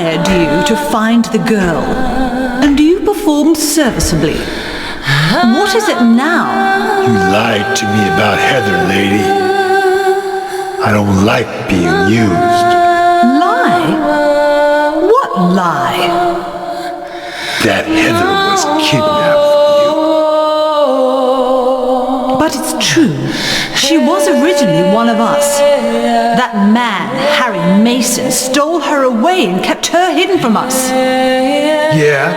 hired you to find the girl, and you performed serviceably. What is it now? You lied to me about Heather, lady. I don't like being used. Lie? What lie? That Heather was kidnapped from you. But it's true. She was originally one of us. That man, Harry Mason, stole her away and kept her hidden from us. Yeah,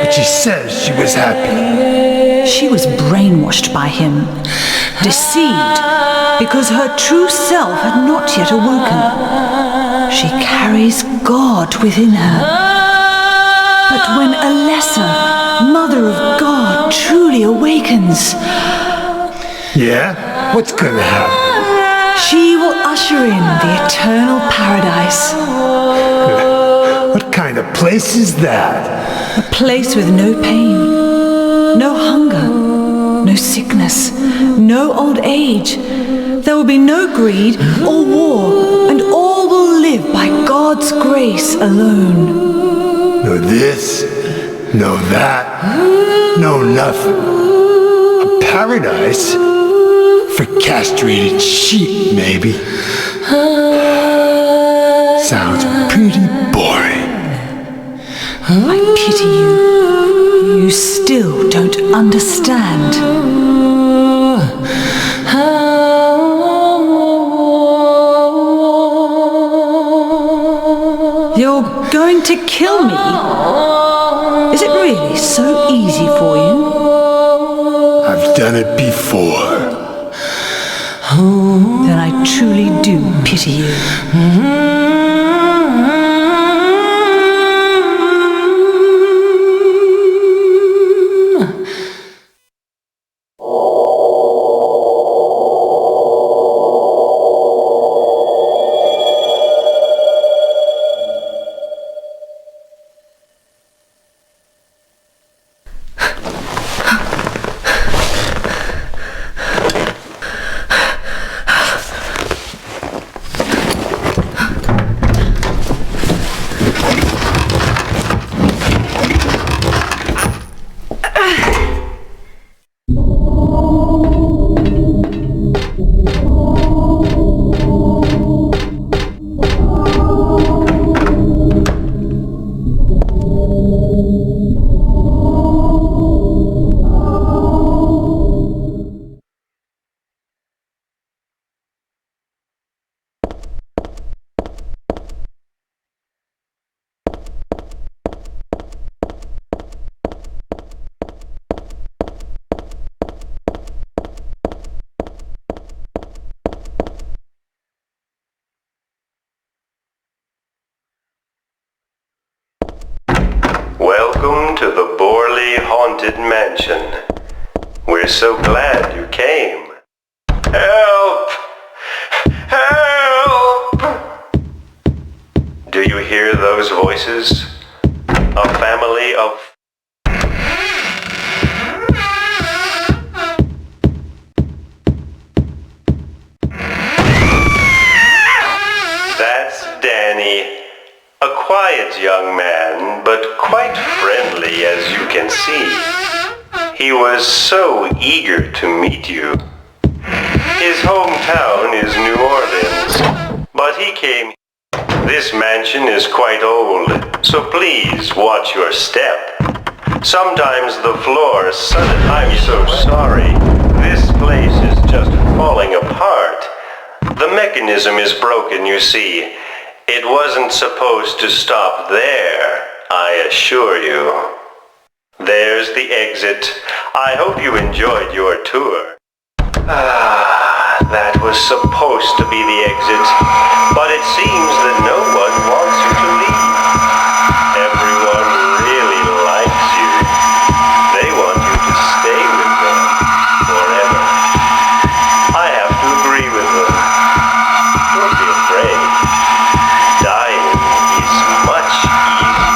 but she says she was happy. She was brainwashed by him, deceived, because her true self had not yet awoken. She carries God within her. But when a lesser, Mother of God, truly awakens... Yeah? What's gonna happen? She will usher in the eternal paradise. What kind of place is that? A place with no pain, no hunger, no sickness, no old age. There will be no greed or war, and all will live by God's grace alone. No this, no that, no nothing. A paradise? For castrated sheep, maybe. Sounds pretty boring. I pity you. You still don't understand. You're going to kill me? Is it really so easy for you? I've done it before. Then I truly do pity you. Welcome to the Borley Haunted Mansion. We're so glad you came. Help! Help! Do you hear those voices? A family of... That's Danny. A quiet young man, but quite friendly as you can see. He was so eager to meet you. His hometown is New Orleans, but he came. This mansion is quite old, so please watch your step. Sometimes the floor suddenly... I'm so sorry. This place is just falling apart. The mechanism is broken, you see. It wasn't supposed to stop there, I assure you. There's the exit. I hope you enjoyed your tour. That was supposed to be the exit, but it seems that no one wants you to leave. Everyone really likes you. They want you to stay with them forever. I have to agree with them. Don't be afraid. Dying is much easier.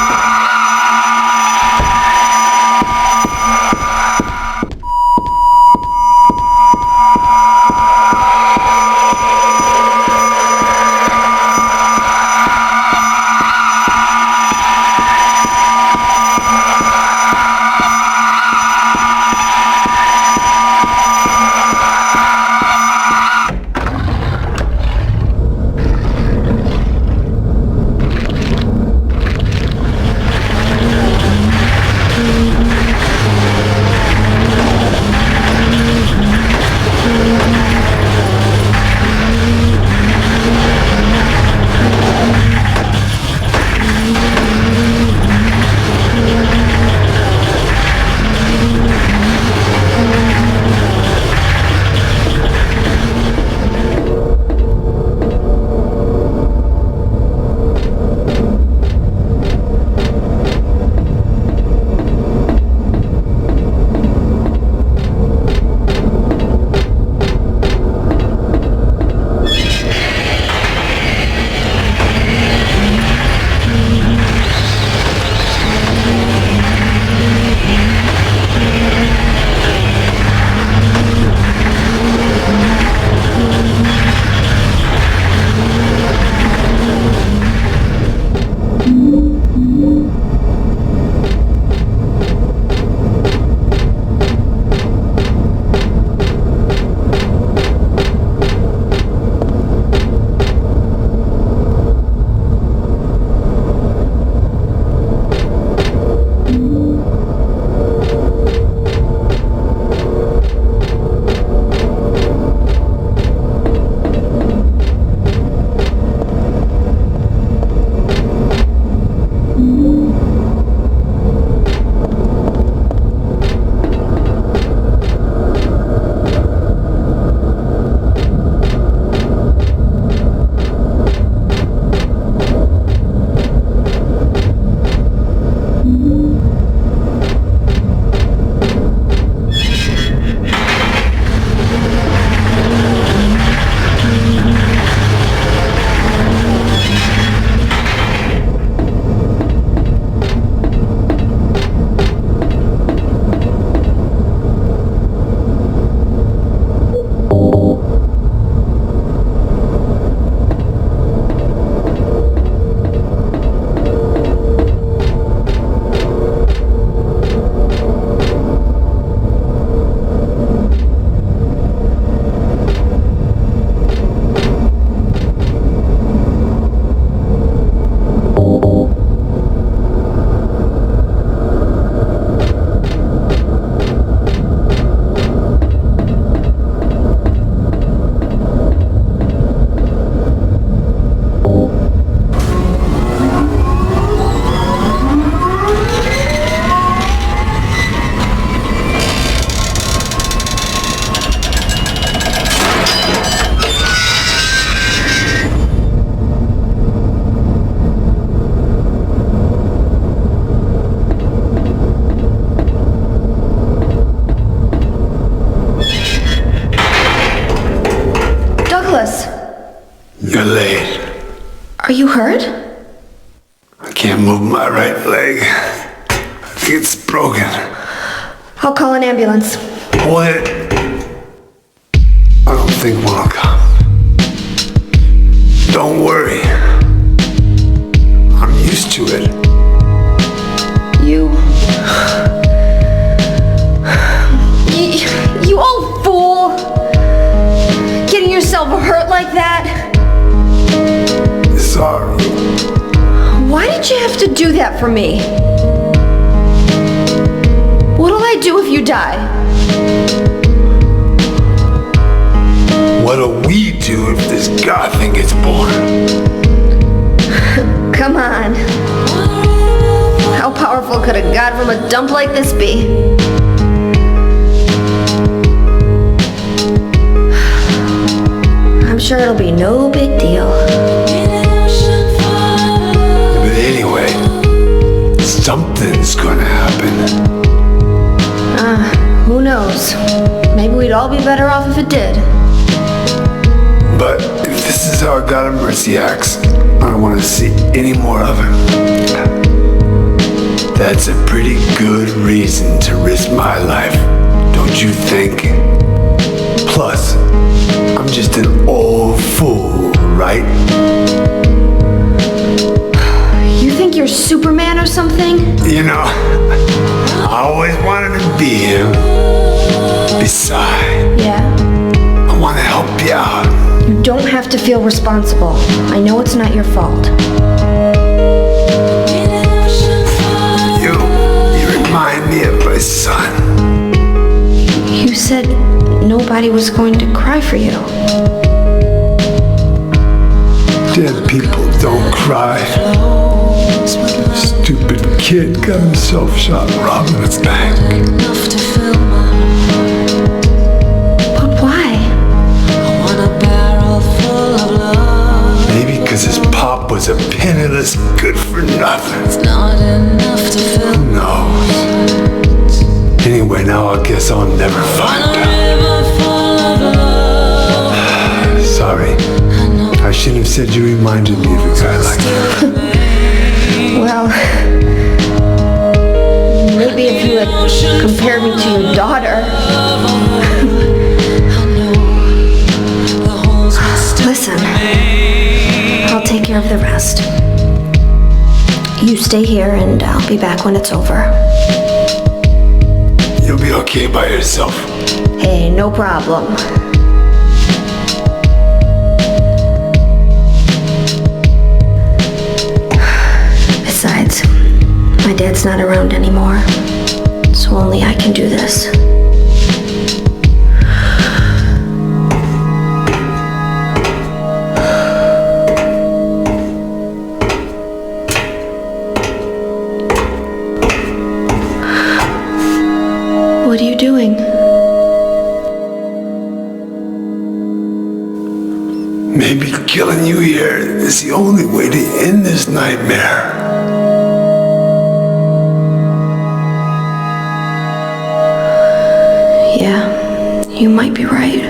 hurt? I can't move my right leg. I think it's broken. I'll call an ambulance. Hold it. I don't think one will come. Don't worry. I'm used to it. You old fool! Getting yourself hurt like that? Sorry. Why did you have to do that for me? What'll I do if you die? What'll we do if this god thing gets born? Come on. How powerful could a god from a dump like this be? I'm sure it'll be no big deal. But anyway, something's gonna happen. Who knows? Maybe we'd all be better off if it did. But if this is how a god of mercy acts, I don't want to see any more of him. That's a pretty good reason to risk my life, don't you think? Plus, I'm just an old fool, right? You think you're Superman or something? You know, I always wanted to be him. Besides, Yeah. I want to help you out. You don't have to feel responsible. I know it's not your fault. You remind me of my son. You said nobody was going to cry for you. Dead people don't cry. Stupid kid got himself shot robbing a bank. But why? Maybe because his pop was a penniless good-for-nothing. Who knows? Anyway, now I guess I'll never find out. Sorry. I shouldn't have said you reminded me of a guy like that. Well, maybe if you had compared me to your daughter. Listen, I'll take care of the rest. You stay here and I'll be back when it's over. You'll be okay by yourself. Hey, no problem. Besides, my dad's not around anymore, so only I can do this. What are you doing? Maybe killing you here is the only way to end this nightmare. Yeah, you might be right.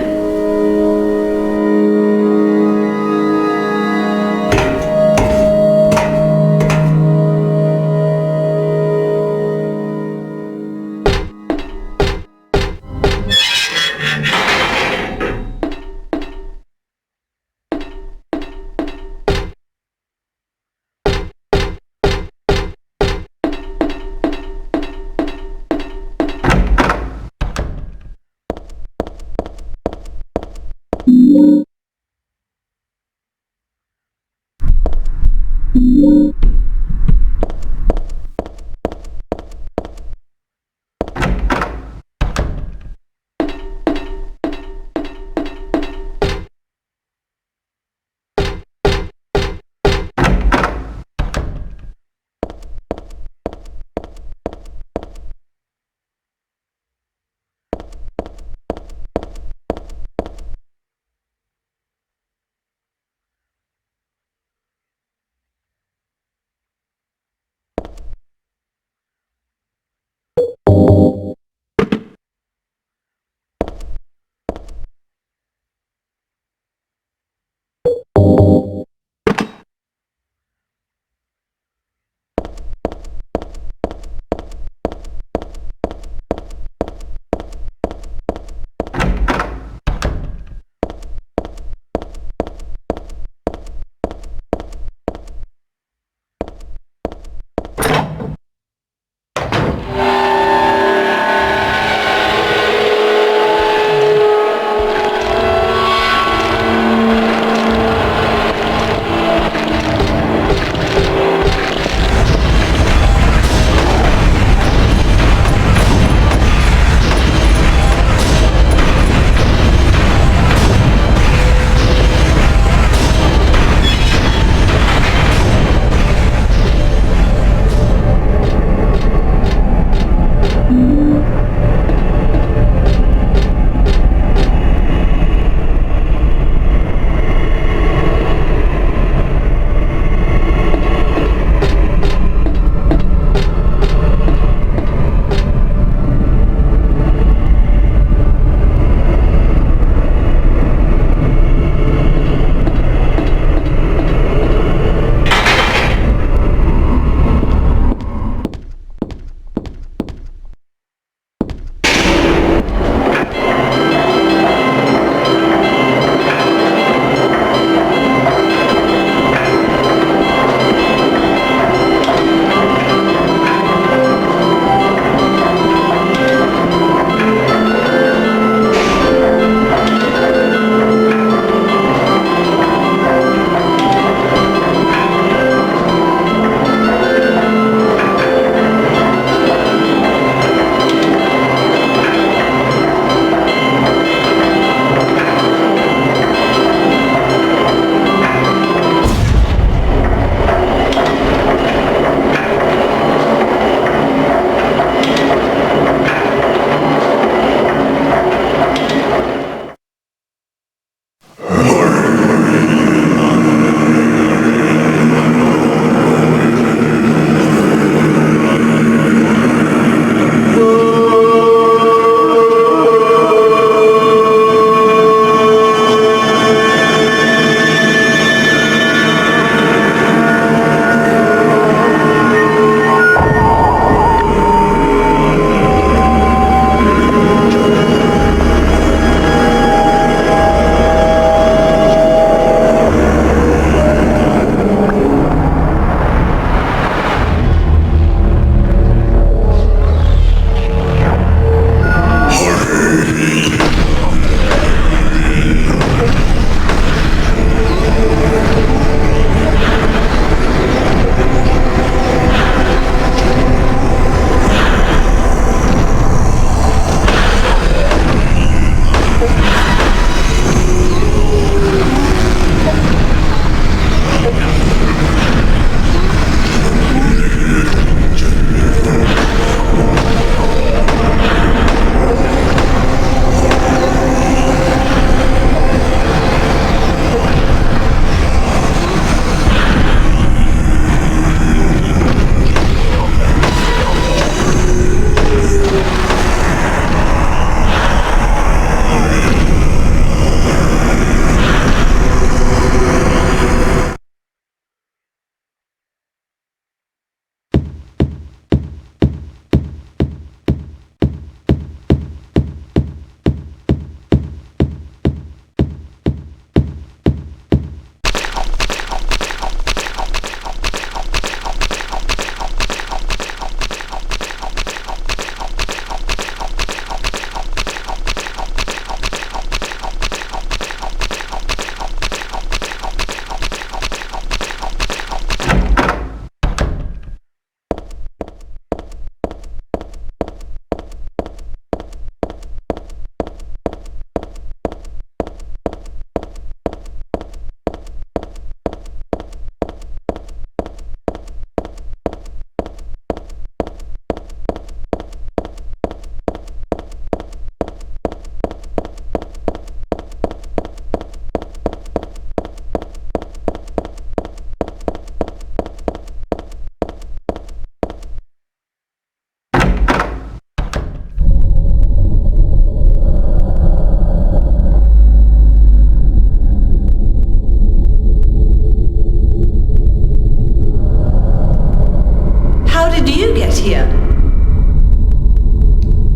you get here?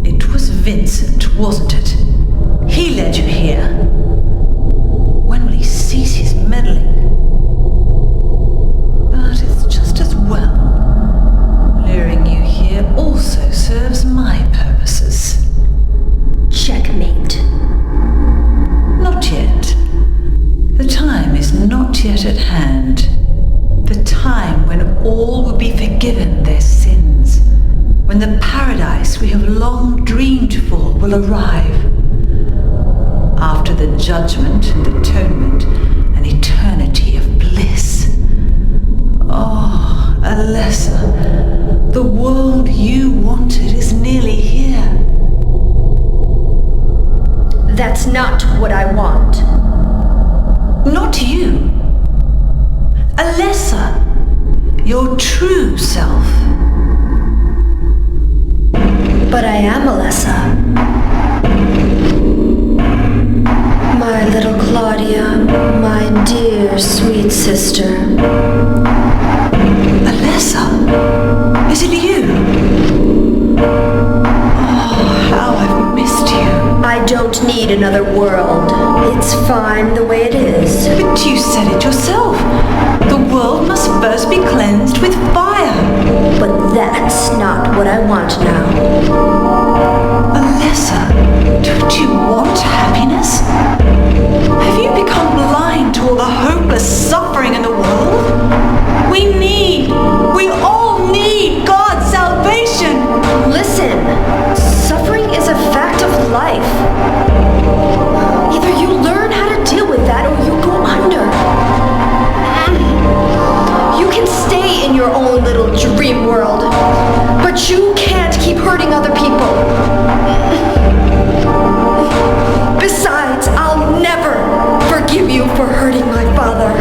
It was Vincent, wasn't it? He led you here. When will he cease his meddling? But it's just as well. Luring you here also serves my purposes. Checkmate. Not yet. The time is not yet at hand. The time when all will be forgiven their sins. When the paradise we have long dreamed for will arrive. After the judgment and atonement, an eternity of bliss. Oh, Alessa, the world you wanted is nearly here. That's not what I want. Not you. Alessa, your true self. But I am Alessa. My little Claudia, my dear sweet sister. Alessa, is it you? Oh, how I've missed you. I don't need another world. It's fine the way it is. But you said it yourself. The world must first be cleansed with fire. But that's not what I want now. Alessa, don't you want happiness? Have you become blind to all the hopeless suffering in the world? We all need God's salvation. Listen, suffering is a fact of life. Either you learn how to deal with that or you go under. You can stay in your own little dream world, but you can't keep hurting other people. Besides, I'll never forgive you for hurting my father.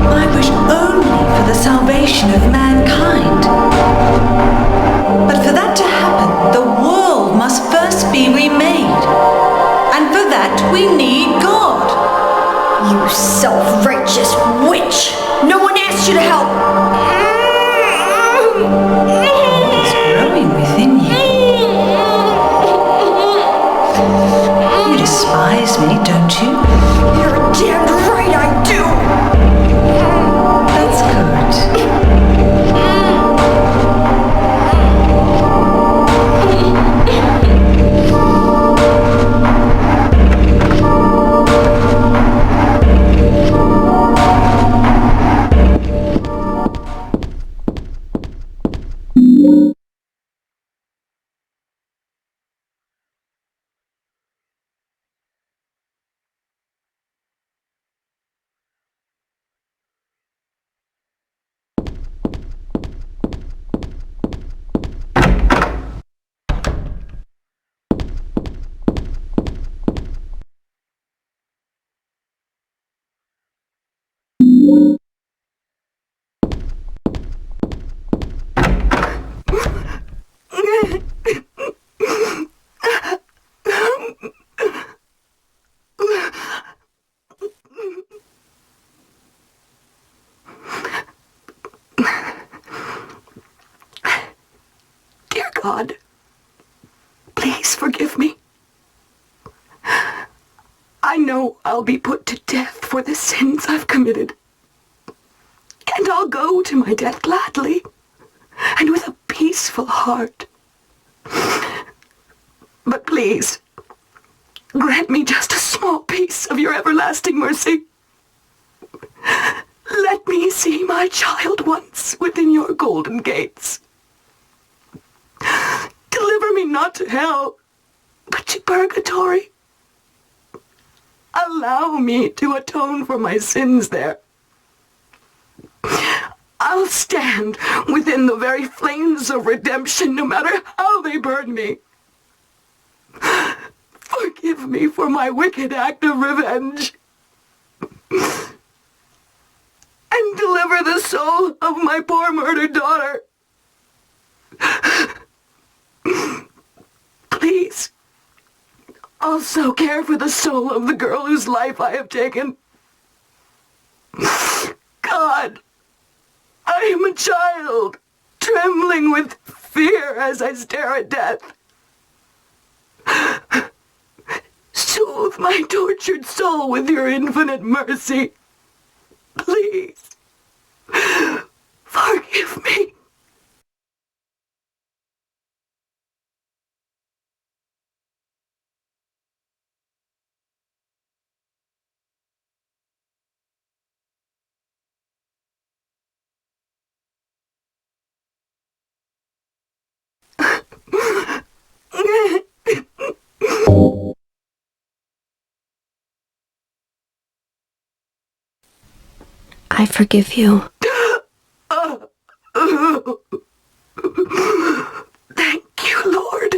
I wish only for the salvation of mankind. But for that to happen, the world must first be remade. And for that, we need God. You self-righteous witch! No one asked you to help! It's growing within you. You despise me, don't you? You're damned right I do! That's good. Dear God, please forgive me. I know I'll be put to death for the sins I've committed. And I'll go to my death gladly and with a peaceful heart. But please, grant me just a small piece of your everlasting mercy. Let me see my child once within your golden gates. Deliver me not to hell, but to purgatory. Allow me to atone for my sins there. I'll stand within the very flames of redemption, no matter how they burn me. Forgive me for my wicked act of revenge. And deliver the soul of my poor murdered daughter. Please, also care for the soul of the girl whose life I have taken. God, I am a child, trembling with fear as I stare at death. Soothe my tortured soul with your infinite mercy. Please, forgive me. I forgive you. Thank you, Lord.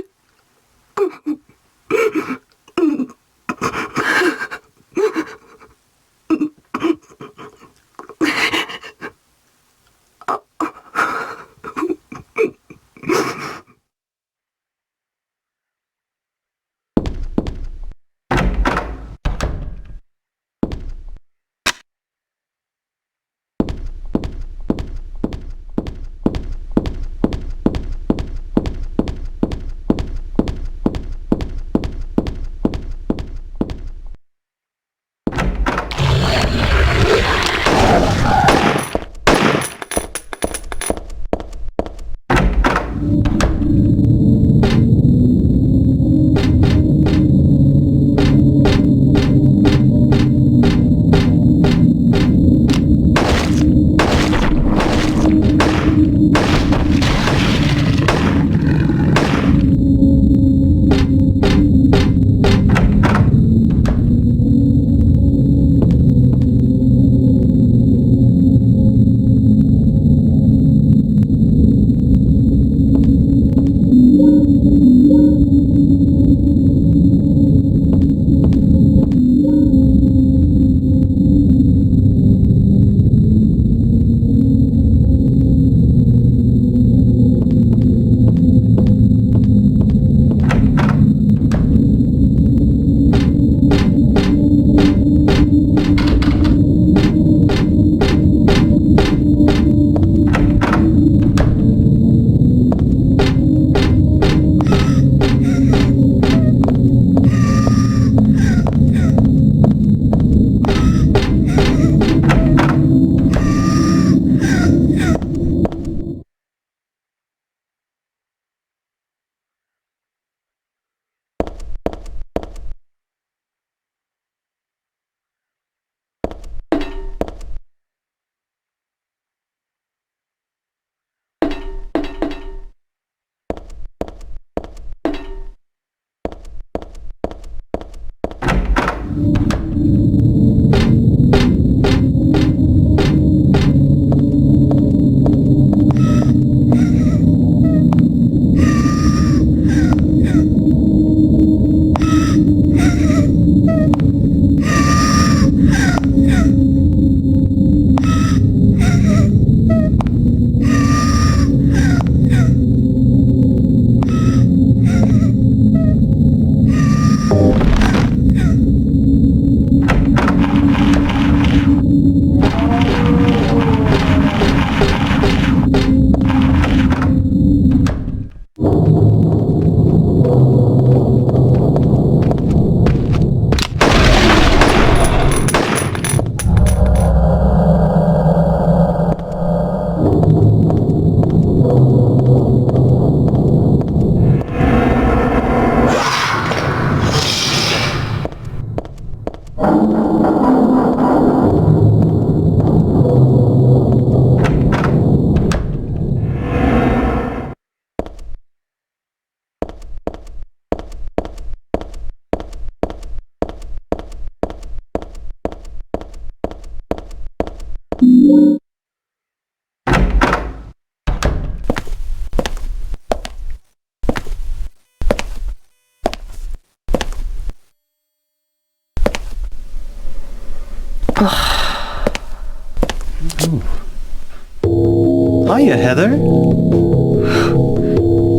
Hiya, Heather.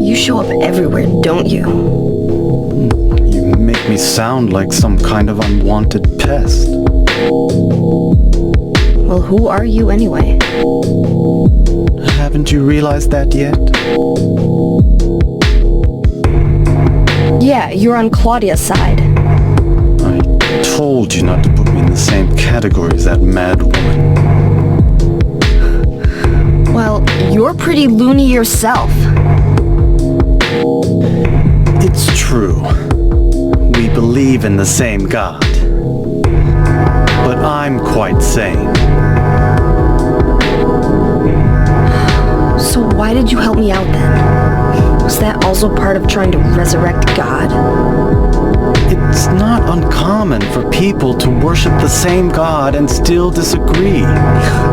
You show up everywhere, don't you? You make me sound like some kind of unwanted pest. Well, who are you anyway? Haven't you realized that yet? Yeah, you're on Claudia's side. I told you not to put me in the same category as that mad woman. Well, you're pretty loony yourself. It's true. We believe in the same God. But I'm quite sane. So why did you help me out then? Was that also part of trying to resurrect God? It's not uncommon for people to worship the same God and still disagree.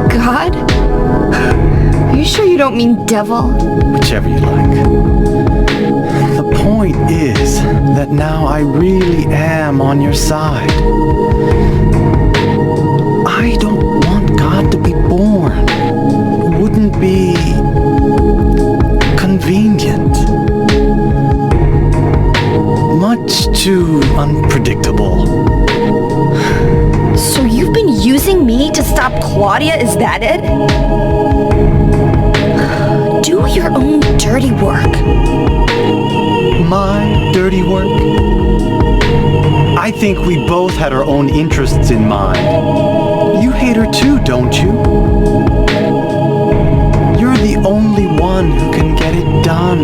God? Are you sure you don't mean devil? Whichever you like. The point is that now I really am on your side. I don't want God to be born. It wouldn't be convenient. Much too unpredictable. So you've been using me to stop Claudia, is that it? Do your own dirty work. My dirty work? I think we both had our own interests in mind. You hate her too, don't you? You're the only one who can get it done.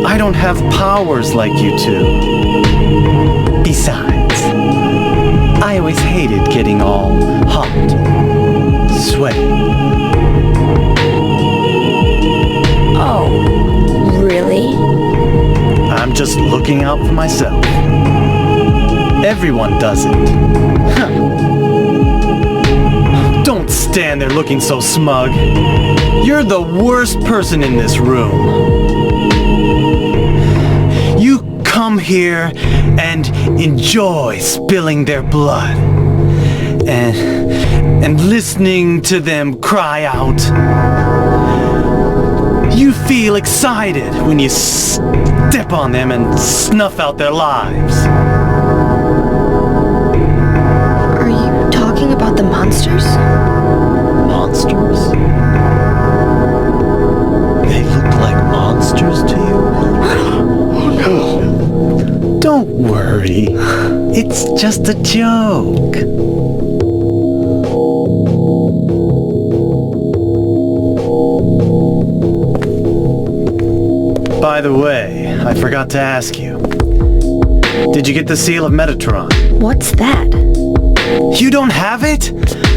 I don't have powers like you two. Besides, I always hated getting all hot, sweaty. Oh, really? I'm just looking out for myself. Everyone does it. Huh. Don't stand there looking so smug. You're the worst person in this room. You come here and enjoy spilling their blood. And listening to them cry out. You feel excited when you step on them and snuff out their lives. Are you talking about the monsters? Monsters? They look like monsters to you? Oh, don't worry. It's just a joke. By the way, I forgot to ask you. Did you get the seal of Metatron? What's that? You don't have it?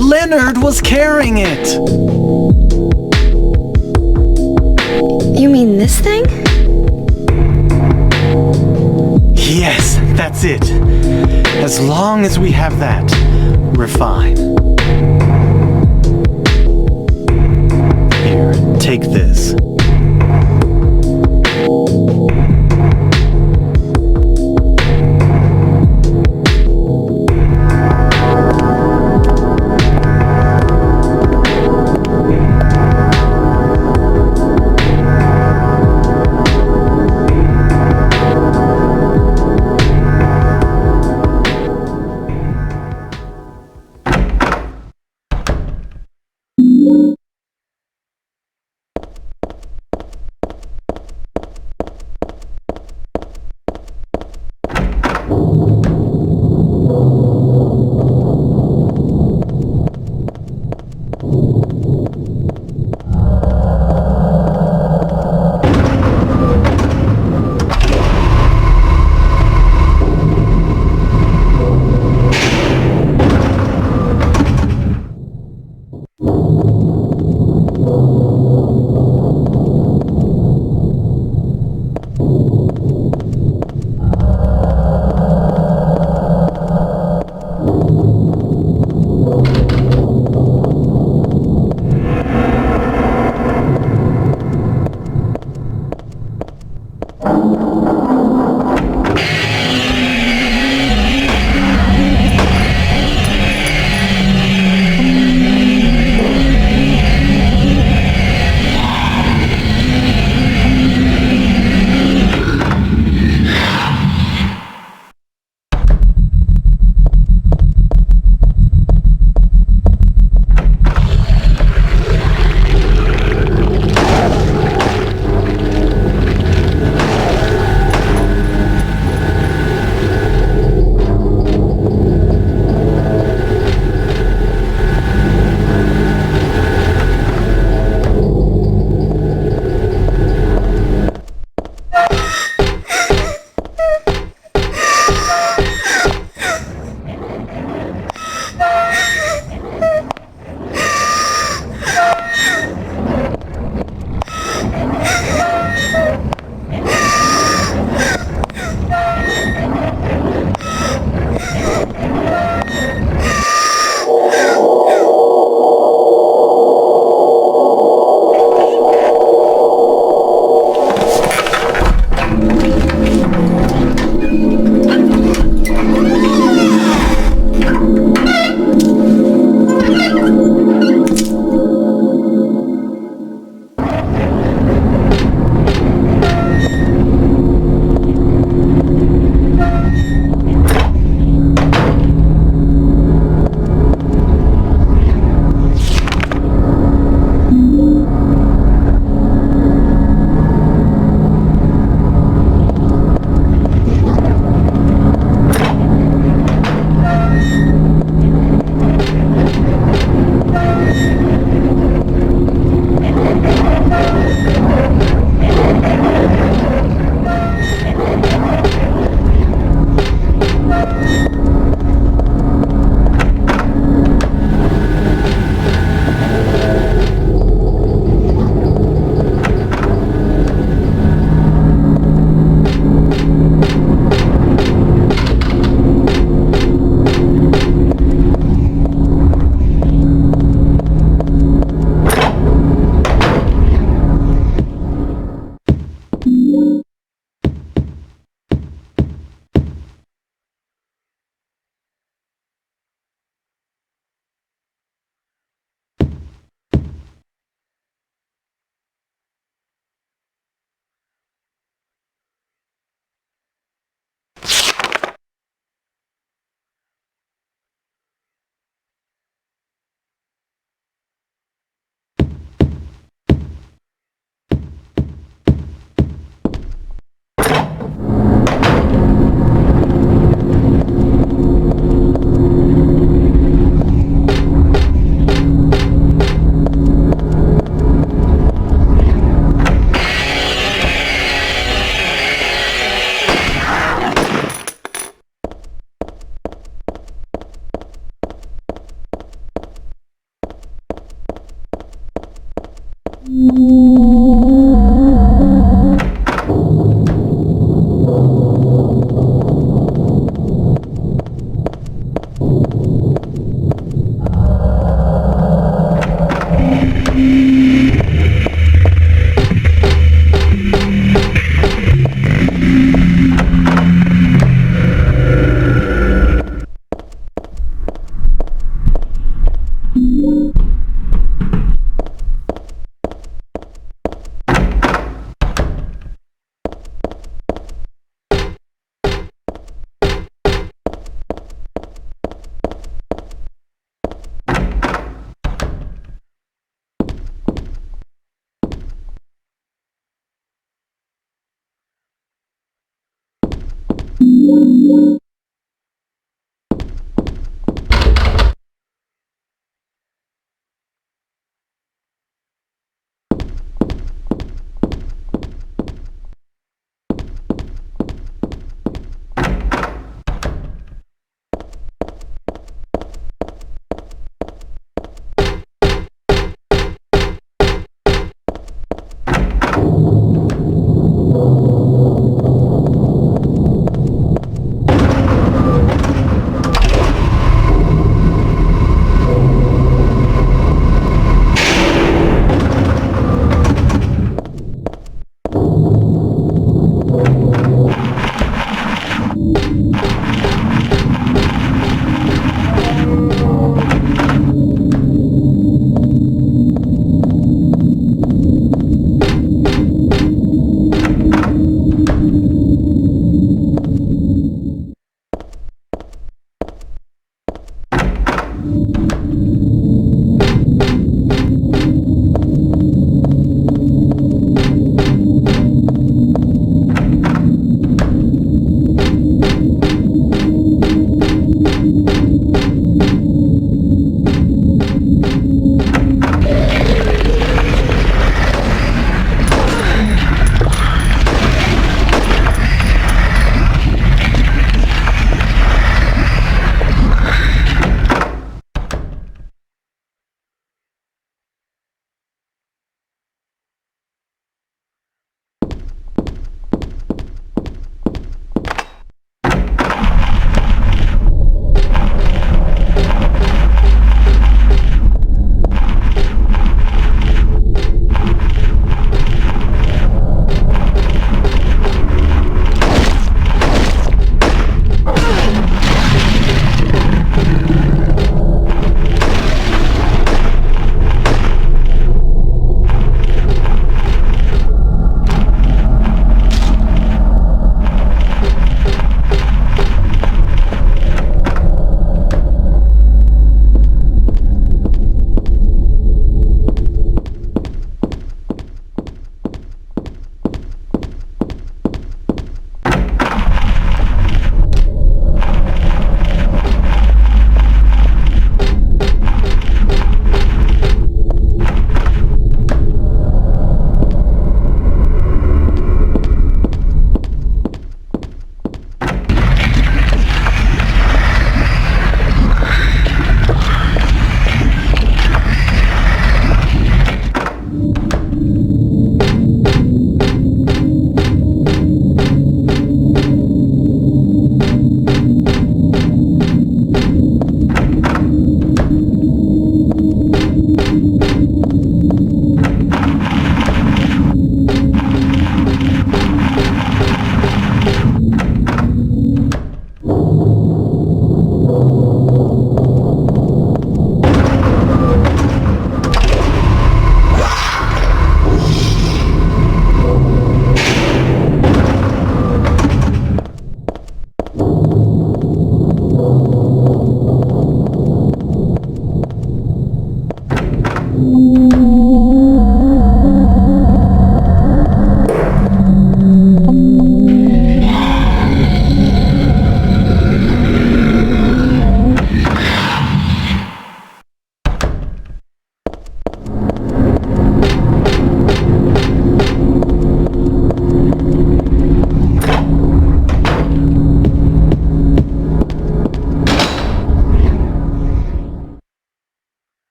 Leonard was carrying it! You mean this thing? Yes, that's it. As long as we have that, we're fine. Here, take this.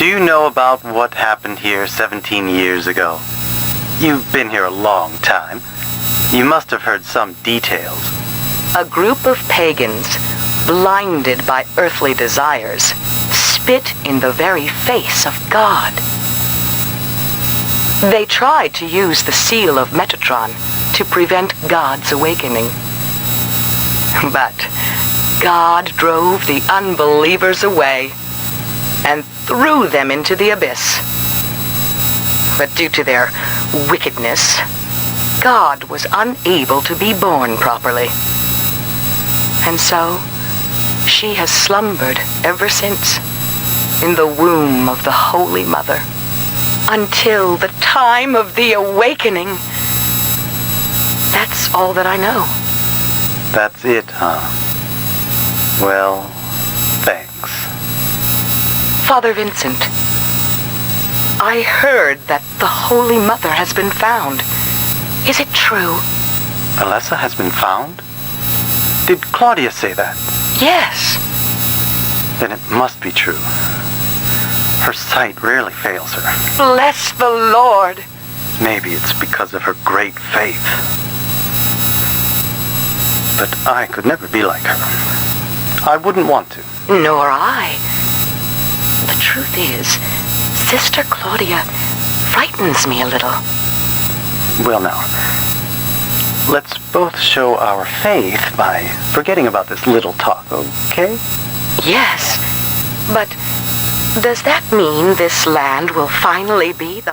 Do you know about what happened here 17 years ago? You've been here a long time. You must have heard some details. A group of pagans, blinded by earthly desires, spit in the very face of God. They tried to use the seal of Metatron to prevent God's awakening. But God drove the unbelievers away and threw them into the abyss. But due to their wickedness, God was unable to be born properly. And so, she has slumbered ever since in the womb of the Holy Mother until the time of the awakening. That's all that I know. That's it, huh? Well, thanks. Father Vincent, I heard that the Holy Mother has been found. Is it true? Alessa has been found? Did Claudia say that? Yes. Then it must be true. Her sight rarely fails her. Bless the Lord. Maybe it's because of her great faith. But I could never be like her. I wouldn't want to. Nor I. The truth is, Sister Claudia frightens me a little. Well now, let's both show our faith by forgetting about this little talk, okay? Yes, but does that mean this land will finally be the...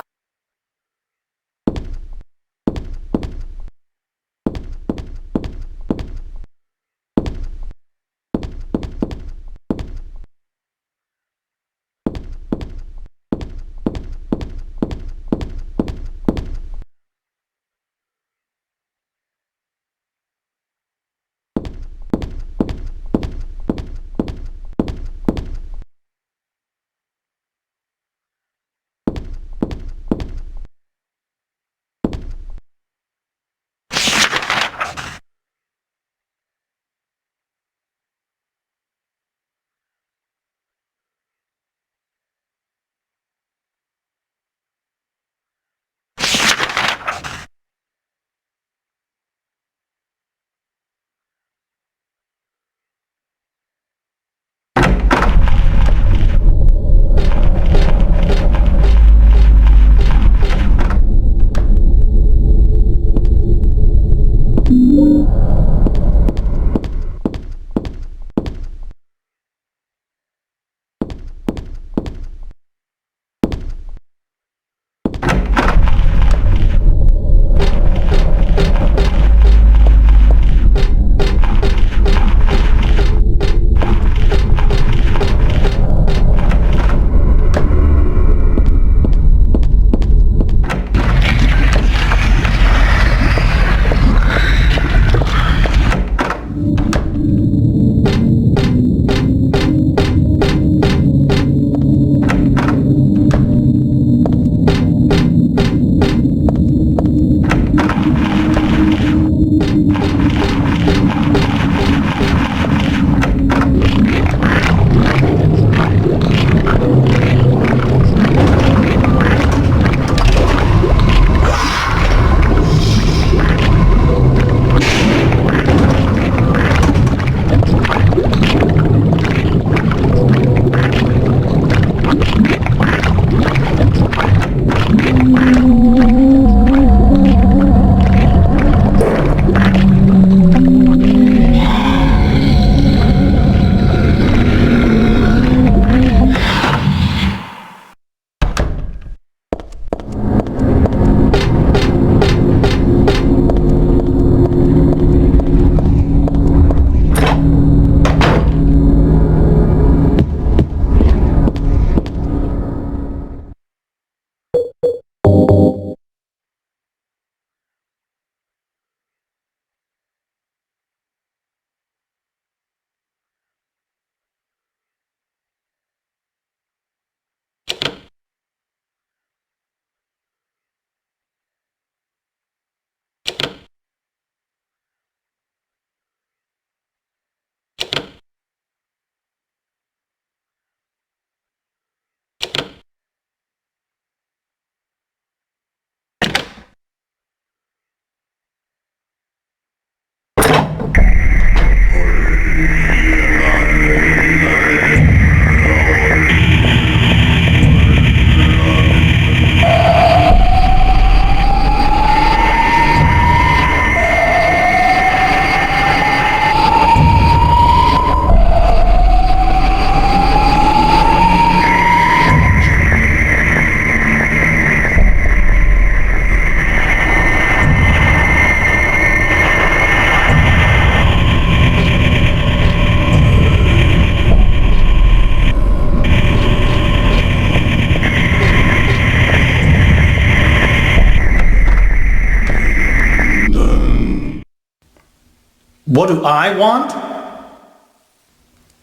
What do I want?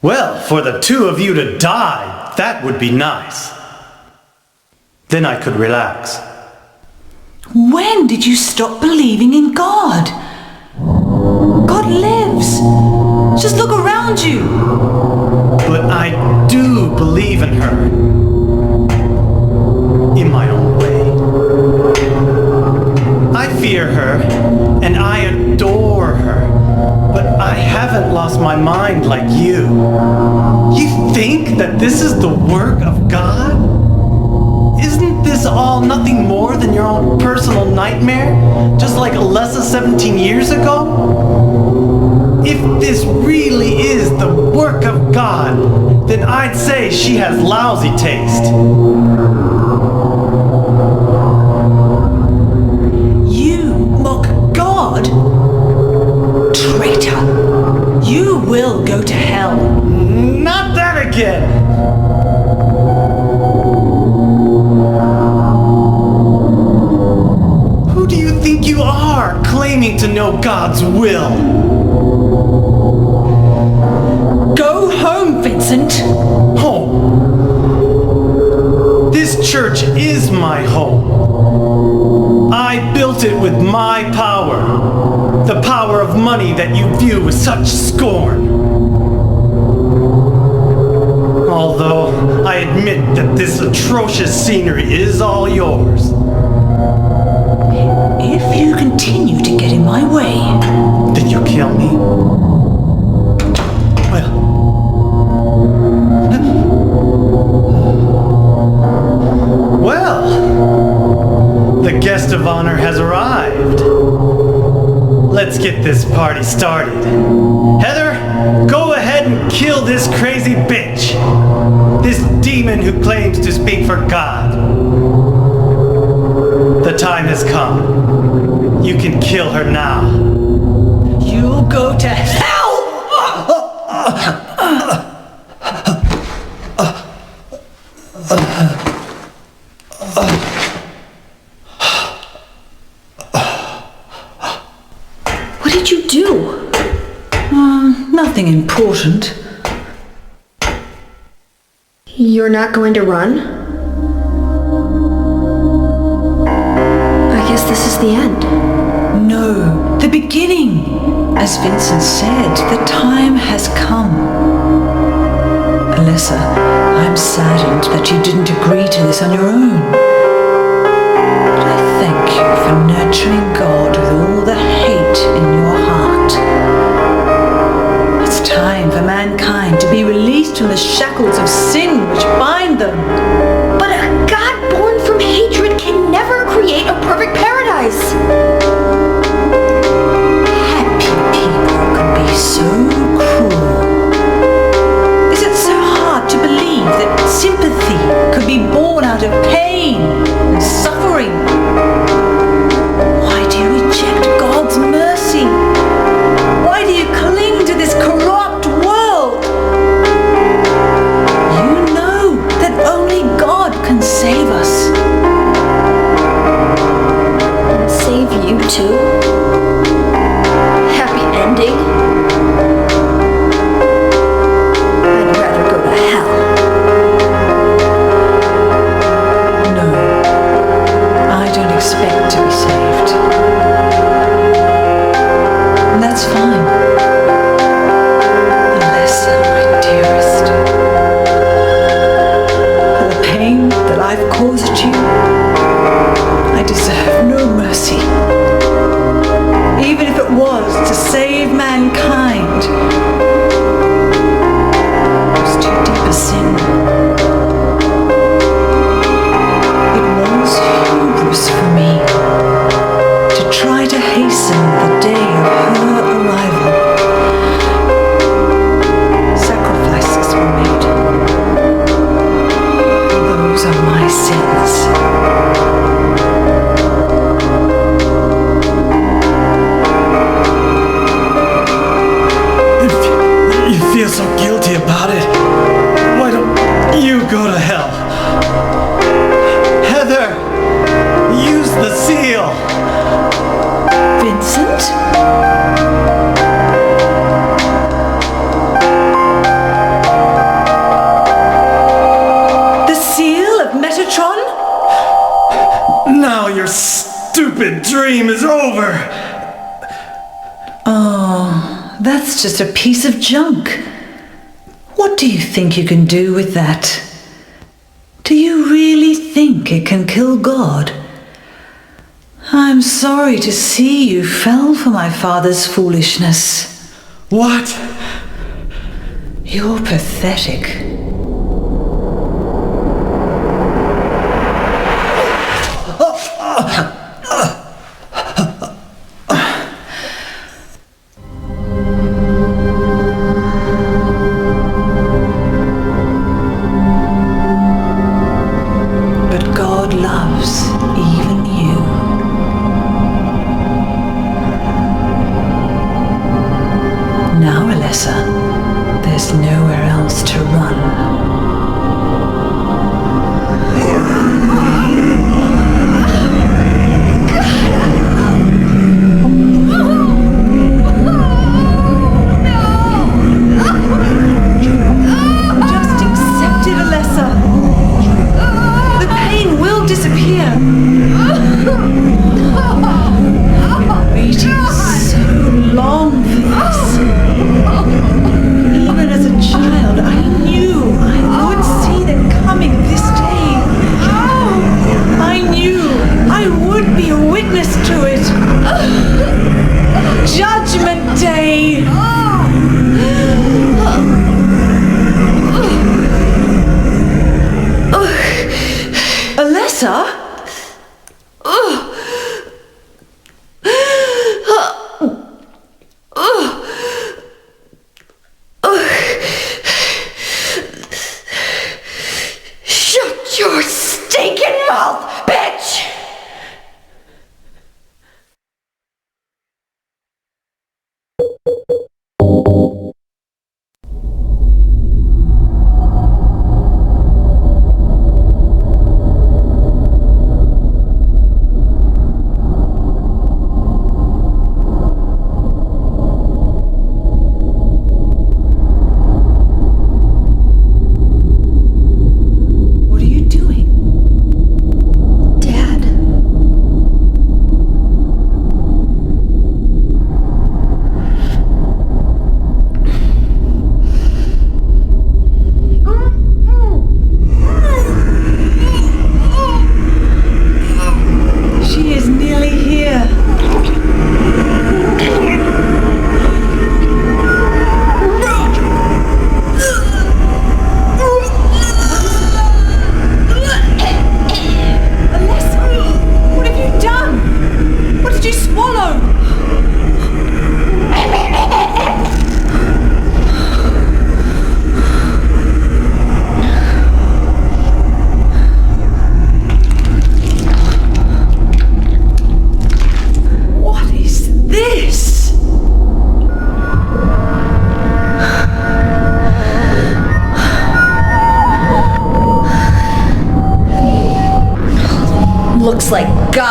Well, for the two of you to die, that would be nice. Then I could relax. When did you stop believing in God? God lives. Just look around you. But I do believe in her. In my own way. I fear her, and I adore her. But I haven't lost my mind like you. You think that this is the work of God? Isn't this this all nothing more than your own personal nightmare? Just like Alessa 17 years ago? If this really is the work of God, then I'd say she has lousy taste. You mock God? Traitor! You will go to hell. Not that again! Who do you think you are, claiming to know God's will? Go home, Vincent. Home. This church is my home. I built it with my power. The power of money that you view with such scorn. Although I admit that this atrocious scenery is all yours. If you continue to get in my way... Then you kill me? Well, the guest of honor has arrived. Let's get this party started. Heather, go ahead and kill this crazy bitch. This demon who claims to speak for God. The time has come. You can kill her now. You'll go to hell! What did you do? Nothing important. You're not going to run? I guess this is the end. No, the beginning. As Vincent said, the time has come. Alessa, I'm saddened that you didn't agree to this on your own. But I thank you for nurturing God with all the hate in your heart. It's time for mankind to be released from the shackles of sin which bind them. But a God born from hatred can never create a perfect paradise. Happy people can be so cruel. Is it so hard to believe that sympathy could be born out of pain and suffering? Why do you reject God's mercy? Why do you cling to this corrupt world? You know that only God can save us. Save you too? Happy ending? I'd rather go to hell. No, I don't expect to be saved. And that's fine. Alessa, my dearest. For the pain that I've caused you, I deserve no mercy. Even if it was to save mankind, it was too deep a sin. It was hubris for me to try to hasten the day of her arrival. Sacrifices were made. Those are my sins. You feel so guilty about it. Why don't you go to hell? Heather, use the seal. Vincent? The seal of Metatron? Now your stupid dream is over. Oh, that's just a piece of junk. What do you think you can do with that? Do you really think it can kill God? I'm sorry to see you fell for my father's foolishness. What? You're pathetic.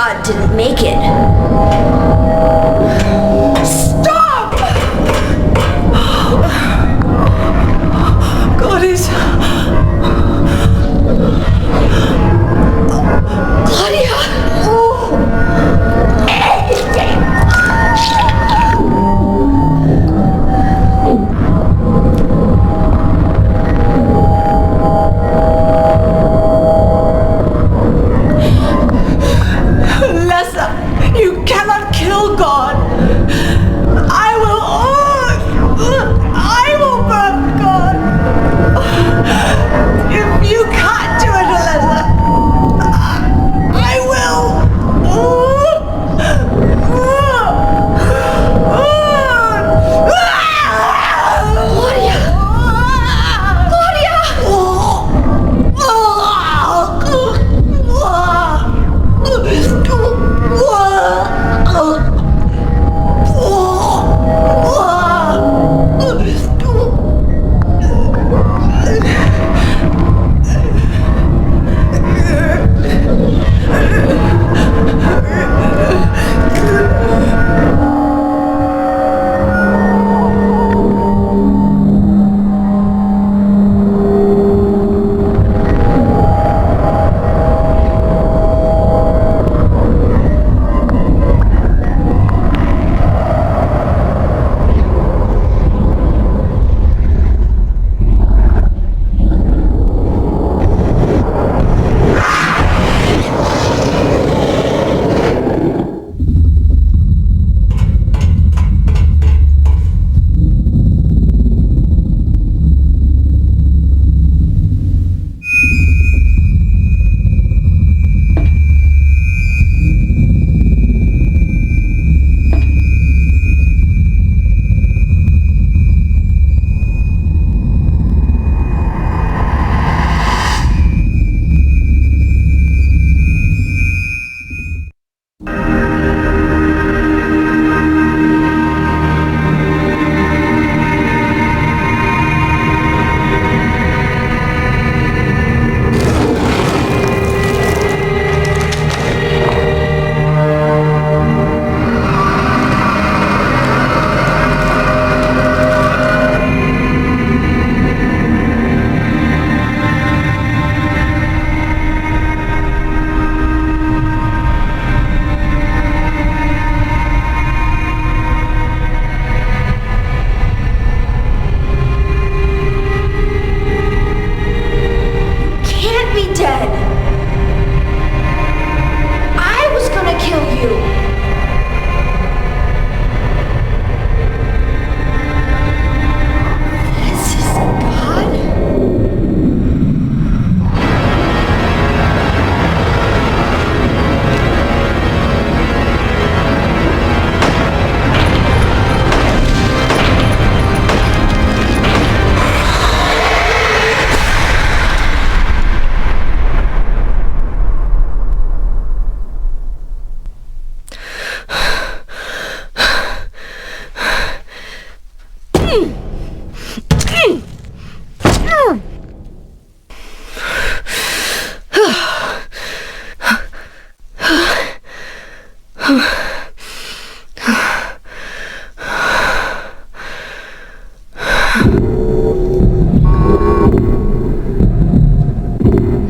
God didn't make it. Stop! God is... Claudia! Lessa, you cannot kill God. I will burn God. If you can't do it, Lessa, I will.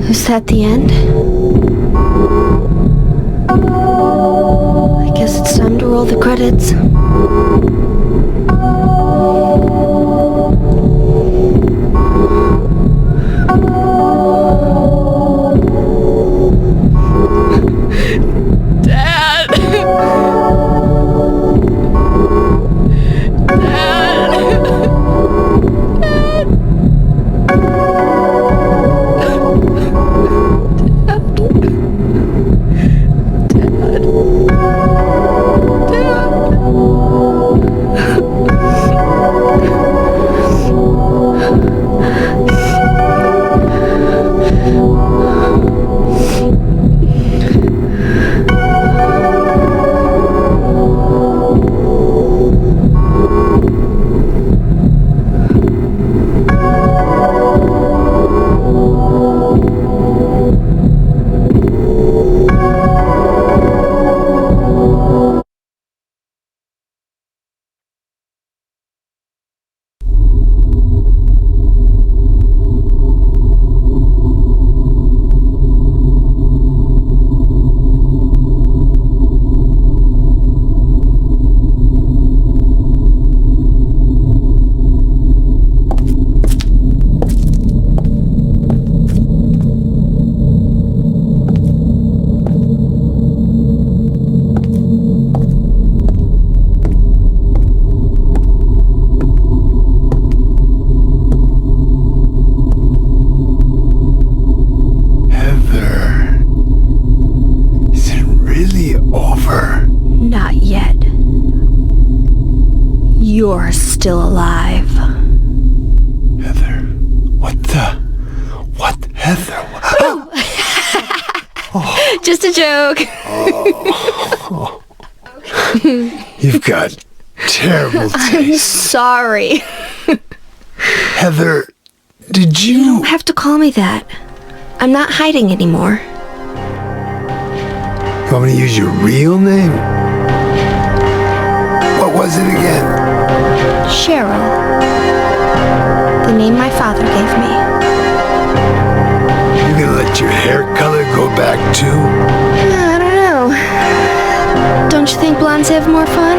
Is that the end? I guess it's time to roll the credits. you're still alive. Heather, what, Heather? Just a joke. You've got terrible taste. Sorry. Heather, did You you... don't have to call me that. I'm not hiding anymore. You want me to use your real name? What was it again? Cheryl. The name my father gave me. You gonna let your hair color go back too? I don't know. Don't you think blondes have more fun?